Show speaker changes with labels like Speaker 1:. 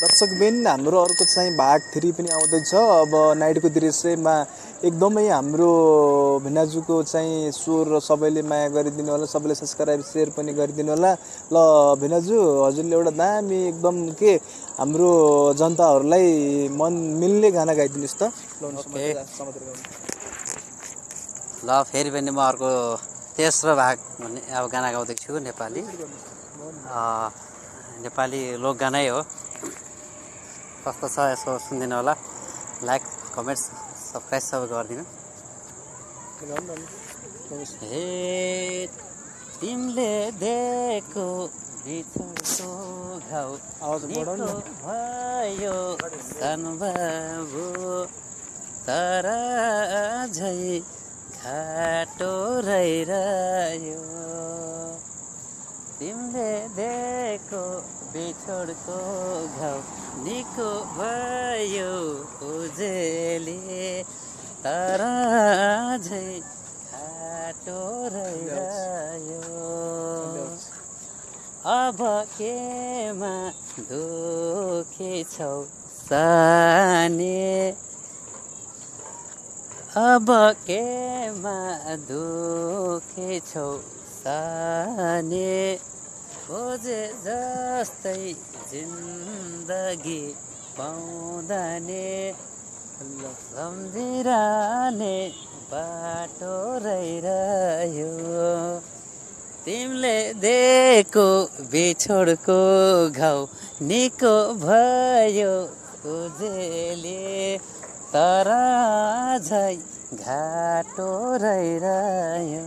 Speaker 1: दर्शकबिन हाम्रो अर्को चाहिँ भाग 3 पनि आउँदैछ। अब नाइटको दृश्यमा एकदमै हाम्रो भिनाजुको चाहिँ स्वर सबैले माया गरिदिनु होला, सबैले सब्स्क्राइब सेयर पनि गरिदिनु होला। ल भिनाजु, हजुरले एउटा दामी एकदम के हाम्रो जनताहरूलाई मन मिल्ने गाना गाइदिनुहोस् त।
Speaker 2: ल फेरि पनि म अर्को तेस्रो भाग भन्ने अब गाना गाउँदैछु। नेपाली लोक गानै हो। कस्तो छ यसो सुनिदिनु होला। लाइक कमेन्ट सब्सक्राइब सबै गरिदिनु। हे तिमीले दिएको बिछोडको घाउ निको भयो सानो बाबु, तर झै घाटो रहिरह्यो। तिमीले दिएको बिछोडको घाउ निको भयो उजेली, तर झै घाटो रहिरह्यो। अब केमा दुखी छौ सानी, अब केमा दुखी छौ सानी, खोजे जस्तै जिन्दगी पाउँदाने, सम्झिरहने बाटो रहिरह्यो। तिमीले दिएको बिछोडको घाउ निको भयो उजेली, तर झै घाटो रहिरह्यो।